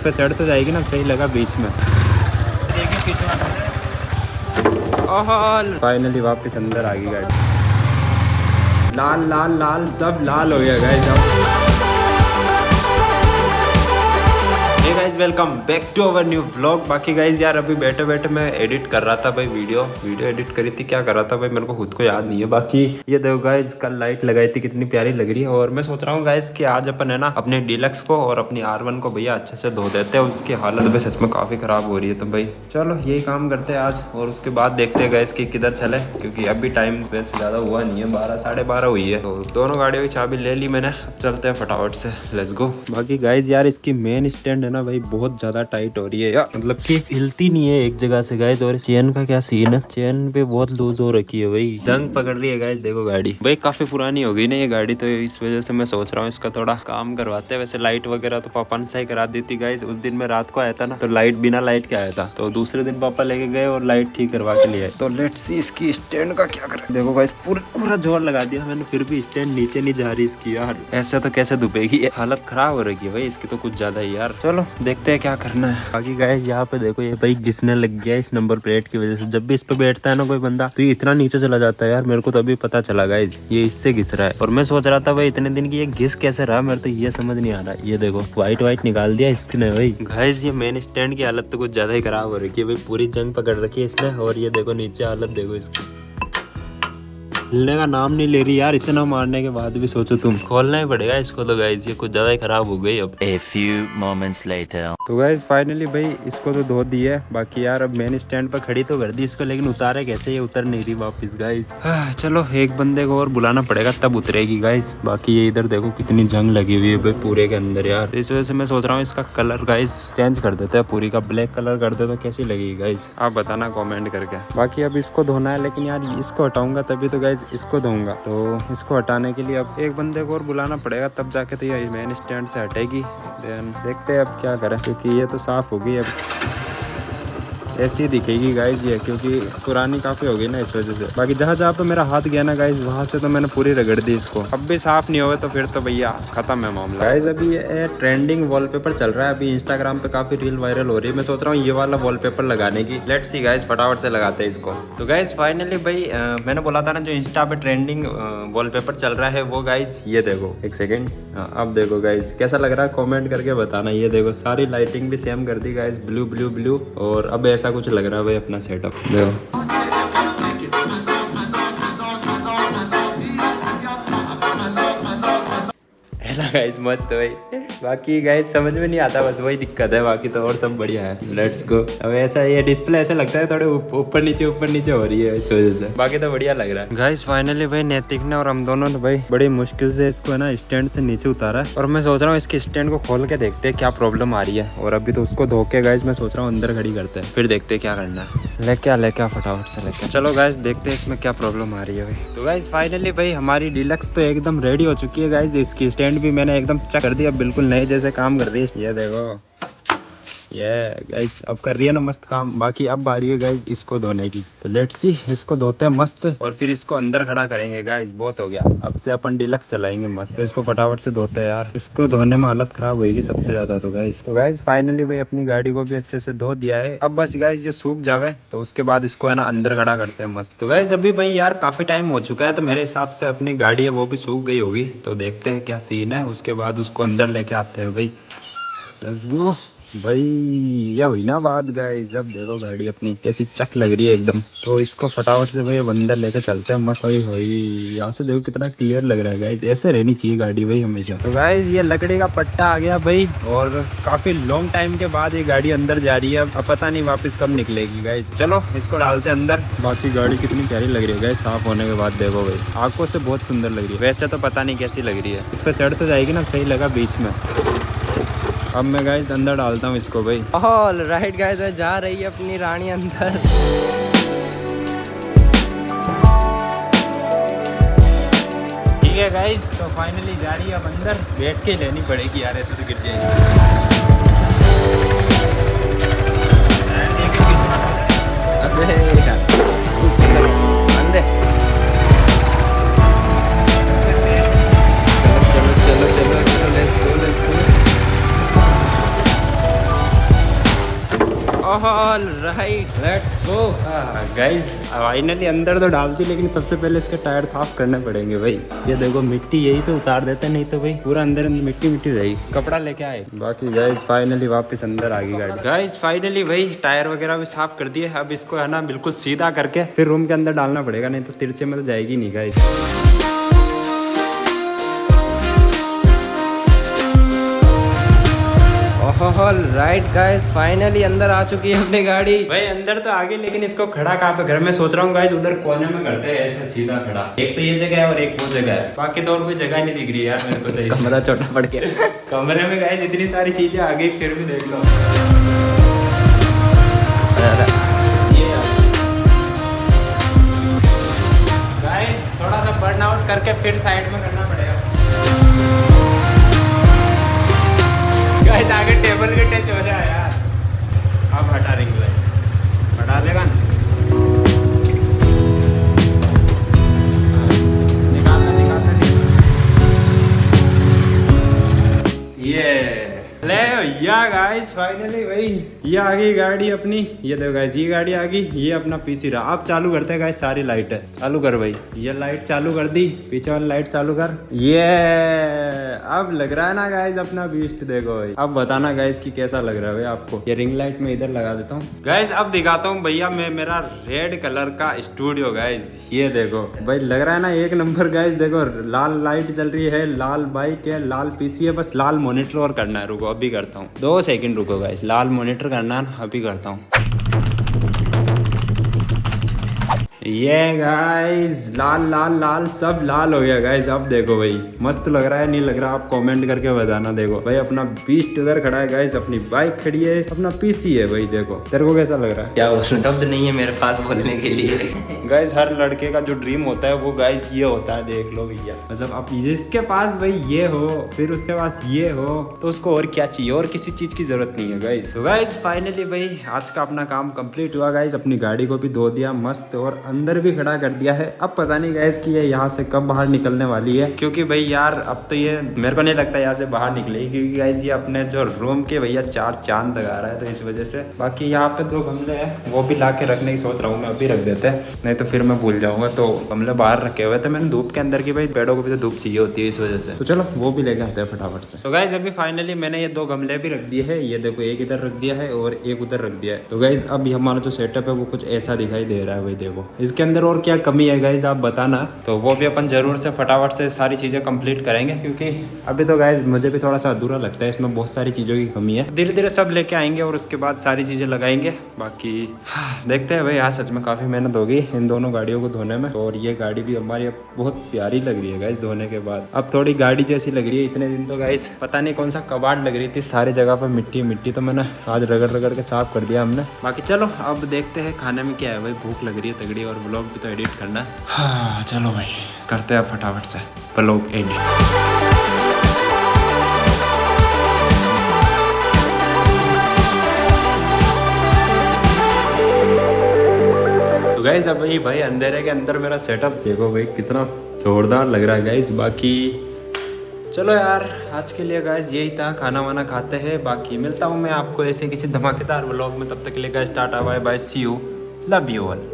पे सेट तो जाएगी ना, सही लगा बीच में। फाइनली वापस अंदर आ गई गाड़ी। लाल लाल लाल सब लाल हो गया guys. Hey guys welcome back to our new vlog. बाकी गाइस यार अभी बैठे बैठे मैं एडिट कर रहा था भाई, वीडियो एडिट करी थी, क्या कर रहा था भाई मेरे को खुद को याद नहीं है। बाकी ये देखो गाइस कल लाइट लगाई थी, कितनी प्यारी लग रही है। और मैं सोच रहा हूँ गाइस कि आज अपन है ना अपने डीलक्स को और अपनी R1 को भैया अच्छे से धो देते हैं। उसकी हालत भी सच में काफी खराब हो रही है, तो भाई चलो यही काम करते हैं आज। और उसके बाद देखते हैं गाइस कि किधर चले, क्योंकि अभी टाइम वैसे ज्यादा हुआ नहीं है, 12 साढ़े 12 हुई है। तो दोनों गाड़ियों की चाबी ले ली मैंने, अब चलते हैं फटाफट से, लेट्स गो। बाकी गाइस यार इसकी मेन स्टैंड है ना भाई बहुत ज्यादा टाइट हो रही है यार, मतलब कि हिलती नहीं है एक जगह से गाइस। और चेन का क्या सीन है, चेन पे बहुत लूज हो रखी है भाई, जंग पकड़ रही है गाइस। देखो गाड़ी भाई काफी पुरानी हो गई ना ये गाड़ी, तो इस वजह से मैं सोच रहा हूँ इसका थोड़ा काम करवाते हैं। वैसे लाइट वगैरह तो पापा ने सही करा दी थी गाइस। उस दिन मैं रात को आया था ना, तो लाइट बिना लाइट के आया था, तो दूसरे दिन पापा लेके गए और लाइट ठीक करवा के लिए आए। तो लेट्स सी इसकी स्टैंड का क्या करें। देखो गाइस पूरा जोर लगा दिया मैंने, फिर भी स्टैंड नीचे नहीं जा रही इसकी यार। ऐसे तो कैसे दुबेगी, हालत खराब हो रही है भाई इसकी तो कुछ ज्यादा ही यार। चलो देखते हैं क्या करना है। बाकी गाइस यहाँ पे देखो ये भाई घिसने लग गया इस नंबर प्लेट की वजह से। जब भी इस पे बैठता है ना कोई बंदा, तो ये इतना नीचे चला जाता है यार। मेरे को तो अभी पता चला गाइस ये इससे घिस रहा है। और मैं सोच रहा था भाई इतने दिन की ये घिस कैसे रहा, मेरे तो ये समझ नहीं आ रहा। ये देखो व्हाइट निकाल दिया इसने भाई। गाइस ये मेन स्टैंड की हालत तो कुछ ज्यादा ही खराब हो रही है भाई, पूरी जंग पकड़ रखी है इसने। और ये देखो नीचे हालत देखो इसकी, हिलने का नाम नहीं ले रही यार। इतना मारने के बाद भी सोचो तुम, खोलना ही पड़ेगा इसको तो गाइस, ये कुछ ज्यादा ही खराब हो गई अब। A few moments later. तो गाइस फाइनली भाई इसको तो धो दी है। बाकी यार अब मेन स्टैंड पर खड़ी तो कर दी इसको, लेकिन उतारे कैसे, ये उतर नहीं रही वापस गाइस। चलो एक बंदे को और बुलाना पड़ेगा तब उतरेगी गाइस। बाकी ये इधर देखो कितनी जंग लगी हुई है भाई पूरे के अंदर यार। इस वजह से मैं सोच रहा हूँ इसका कलर गाइस चेंज कर देते हैं, पूरी का ब्लैक कलर कर दे तो कैसी लगेगी गाइस, आप बताना कॉमेंट करके। बाकी अब इसको धोना है, लेकिन यार इसको हटाऊंगा तभी तो गाइस इसको धोऊंगा। तो इसको हटाने के लिए अब एक बंदे को और बुलाना पड़ेगा, तब जाके तो ये मेन स्टैंड से हटेगी। देन देखते हैं अब क्या करें, क्योंकि ये तो साफ होगी अब, ऐसी दिखेगी गाइस ये, क्योंकि पुरानी काफी हो गई ना इस वजह से। बाकी जहाँ जहाँ पे मेरा हाथ गया ना गाइस, वहाँ से तो मैंने पूरी रगड़ दी इसको। अब भी साफ नहीं होगा तो फिर तो भैया खत्म है मामला गाइस। अभी ये ट्रेंडिंग वॉलपेपर चल रहा है, अभी इंस्टाग्राम पे काफी रील वायरल हो रही है। मैं सोच रहा हूँ ये वाला वॉलपेपर लगाने की। लेट्स सी गाइस फटाफट से लगाते हैं इसको। तो गाइस फाइनली भाई मैंने बोला था ना जो इंस्टा पे ट्रेंडिंग वॉलपेपर चल रहा है वो गाइस ये देखो, एक सेकेंड अब देखो गाइस कैसा लग रहा है, कॉमेंट करके बताना। ये देखो सारी लाइटिंग भी सेम कर दी गाइस, ब्लू ब्लू ब्लू। और अब ऐसा कुछ लग रहा है भाई अपना सेटअप देखो। है ना गाइस मस्त भाई। बाकी गाइस समझ में नहीं आता, बस वही दिक्कत है, बाकी तो और सब बढ़िया है। Let's go. अब ऐसा ये डिस्प्ले ऐसा लगता है थोड़े ऊपर नीचे हो रही है इस वजह से, बाकी तो बढ़िया लग रहा है गाइस। फाइनली भाई नैतिक ने और हम दोनों ने भाई बड़ी मुश्किल से इसको है ना स्टैंड से नीचे उतारा है। और मैं सोच रहा हूँ इसके स्टैंड को खोल के देखते हैं क्या प्रॉब्लम आ रही है। और अभी तो उसको धो के गाइस मैं सोच रहा हूँ अंदर खड़ी करते हैं, फिर देखते हैं क्या करना है। लेके फटाफट से लेके चलो गाइस, देखते हैं इसमें क्या प्रॉब्लम आ रही है भाई। तो गाइस फाइनली भाई हमारी डीलक्स तो एकदम रेडी हो चुकी है गाइस। इसकी स्टैंड भी मैंने एकदम चेक कर दिया, बिल्कुल नए जैसे काम कर रही है। ये देखो ये गाइस अब कर रही है ना मस्त काम। बाकी अब बारी है गाइस इसको धोने की, तो लेट्स सी इसको धोते हैं मस्त, और फिर इसको अंदर खड़ा करेंगे गाइस। बहुत हो गया, अब से अपन डीलक्स चलाएंगे मस्त। तो इसको फटाफट से धोते हैं यार, इसको धोने में हालत खराब होगी सबसे ज्यादा तो गाइस। तो गाइस फाइनली भाई अपनी गाड़ी को भी अच्छे से धो दिया है। अब बस गाइस ये सूख जावे तो उसके बाद इसको है ना अंदर खड़ा करते हैं मस्त। तो गाइस अभी भाई यार काफी टाइम हो चुका है, तो मेरे हिसाब से अपनी गाड़ी है वो भी सूख गई होगी। तो देखते हैं क्या सीन है, उसके बाद उसको अंदर लेके आते हैं भाई। लेट्स गो भाई। ये हुई ना बात गाइस, जब देखो गाड़ी अपनी कैसी चक लग रही है एकदम। तो इसको फटाफट से भाई अंदर लेके चलते हैं मस्त। भाई यहाँ से देखो कितना क्लियर लग रहा है गाइस, ऐसे रहनी चाहिए गाड़ी भाई हमेशा। तो गाइस ये लकड़ी का पट्टा आ गया भाई, और काफी लॉन्ग टाइम के बाद ये गाड़ी अंदर जा रही है। अब पता नहीं वापस कब निकलेगी गाइस। चलो इसको डालते हैं अंदर। बाकी गाड़ी कितनी प्यारी लग रही है गाइस साफ होने के बाद, देखो भाई आंखों से बहुत सुंदर लग रही है। वैसे तो पता नहीं कैसी लग रही है, इस पे चढ़ तो जाएगी ना, सही लगा बीच में। अब मैं गाइस अंदर डालता हूँ इसको भाई। ऑल राइट गाइस, जा रही है अपनी रानी अंदर। ठीक है गाइस, तो फाइनली जा रही है अब अंदर। बैठ के लेनी पड़ेगी यार, ऐसे तो गिर जाएगी। अबे अंदर चलो let's go. All right, let's go. Guys finally अंदर तो डालती, लेकिन सबसे पहले इसके टायर साफ करने पड़ेंगे भाई। ये देखो मिट्टी यही पे उतार देते, नहीं तो भाई पूरा अंदर मिट्टी मिट्टी रहेगी। कपड़ा लेके आए। बाकी गाइस फाइनली वापस अंदर आ गई गाड़ी। गाइस फाइनली भाई टायर वगैरह भी साफ कर दिए। अब इसको है ना बिल्कुल सीधा करके फिर रूम के अंदर डालना पड़ेगा, नहीं तो तिरछे में तो जाएगी नहीं guys. All right guys, finally अंदर आ चुकी है अपनी गाड़ी। भाई अंदर तो आ गई, लेकिन इसको खड़ा कहाँ पे? घर में सोच रहा हूँ गाइस उधर कोने में करते हैं ऐसे सीधा खड़ा। एक तो ये जगह है और एक वो जगह है, बाकी तो और कोई जगह नहीं दिख रही यार मेरे को सही से। कमरा छोटा पड़ गया। कमरे में गाइस इतनी सारी चीजें आ गई, फिर भी देख लो। गाइस थोड़ा सा बर्न आउट करके फिर साइड में करना पड़ेगा। गाइस आगे टेबल के टच हो जाए यार। अब हटा रिंग लाइट, हटा देगा ना? निकालना ये ले भैया गाइस फाइनली भाई ये आ गई गाड़ी अपनी। ये देखो गाइस ये गाड़ी आ गई, ये अपना पीसी रहा। अब चालू करते हैं गाइस सारी लाइट चालू कर भाई। ये लाइट चालू कर दी, पीछे वाली लाइट चालू कर। ये अब लग रहा है ना गाइस अपना बीस्ट। देखो भाई अब बताना गाइस कि कैसा लग रहा है भाई आपको। ये रिंग लाइट में इधर लगा देता हूँ गाइस। अब दिखाता हूँ भैया मैं मेरा रेड कलर का स्टूडियो गाइस। ये देखो भाई लग रहा है ना एक नंबर गाइस। देखो लाल लाइट चल रही है, लाल बाइक है, लाल पीसी है, बस लाल मॉनिटर और करना है। रुको अभी करता हूँ, 2 सेकंड रुको गाइस। लाल मॉनिटर करना है, अभी करता हूँ। ये गाइस लाल लाल लाल सब लाल हो गया गाइस। अब देखो भाई मस्त लग रहा है नहीं लग रहा? आप कमेंट करके बताना। देखो भाई अपना बीस्ट उधर खड़ा है गाइस, अपनी बाइक खड़ी है, अपना पीसी है भाई। देखो तेरे को कैसा लग रहा है? क्या शब्द नहीं है मेरे पास बोलने के लिए। गाइस हर लड़के का जो ड्रीम होता है वो गाइस ये होता है। देख लो भैया, मतलब अब जिसके पास भाई ये हो, फिर उसके पास ये हो, तो उसको और क्या चाहिए? और किसी चीज की जरूरत नहीं है गाइस। तो गाइस फाइनली भाई आज का अपना काम कंप्लीट हुआ गाइस। अपनी गाड़ी को भी धो दिया मस्त, और अंदर भी खड़ा कर दिया है। अब पता नहीं गाइस कि ये यहाँ से कब बाहर निकलने वाली है, क्योंकि भाई यार अब तो ये मेरे को नहीं लगता यहाँ से बाहर निकलेगी, क्योंकि गाइस ये अपने जो रूम के भैया 4 चांद लगा रहा है, तो इस वजह से। बाकी यहाँ पे 2 गमले हैं, वो भी ला के रखने की सोच रहा हूँ मैं। अभी रख देते हैं, नहीं तो फिर मैं भूल जाऊंगा। तो गमले बाहर रखे हुए थे मैंने धूप के अंदर की, भाई पेड़ों को भी तो धूप चाहिए होती है इस वजह से। तो चलो वो भी लेके आते हैं फटाफट से। तो गाइस अभी फाइनली मैंने ये 2 गमले भी रख दिए है। ये देखो एक इधर रख दिया है और एक उधर रख दिया है। तो गाइस अभी हमारा जो सेटअप है वो कुछ ऐसा दिखाई दे रहा है भाई। देखो इसके अंदर और क्या कमी है गाइस आप बताना, तो वो भी अपन जरूर से फटाफट से सारी चीजें कंप्लीट करेंगे, क्योंकि अभी तो गाइस मुझे भी थोड़ा सा अधूरा लगता है, इसमें बहुत सारी चीजों की कमी है। धीरे धीरे सब लेके आएंगे और उसके बाद सारी चीजें लगाएंगे। बाकी देखते हैं भाई। आज सच में काफी मेहनत होगी इन दोनों गाड़ियों को धोने में, और ये गाड़ी भी हमारी अब बहुत प्यारी लग रही है गाइस धोने के बाद। अब थोड़ी गाड़ी जैसी लग रही है। इतने दिन तो गाइस पता नहीं कौन सा कबाड़ लग रही थी, सारी जगह पर मिट्टी मिट्टी, तो मैंने आज रगड़ रगड़ के साफ कर दिया हमने। बाकी चलो अब देखते हैं खाने में क्या है भाई। भूख लग रही है तगड़ी, और व्लॉग भी तो एडिट करना है। हाँ चलो भाई करते हैं फटाफट से व्लॉग एडिट। तो गाइस अब भाई अंधेरे के अंदर मेरा सेटअप देखो भाई कितना जोरदार लग रहा है गाइस। बाकी चलो यार आज के लिए गाइस यही था, खाना वाना खाते हैं। बाकी मिलता हूँ मैं आपको ऐसे किसी धमाकेदार व्लॉग में, तब तक के लिए guys ta-ta bye bye, see you, love you all.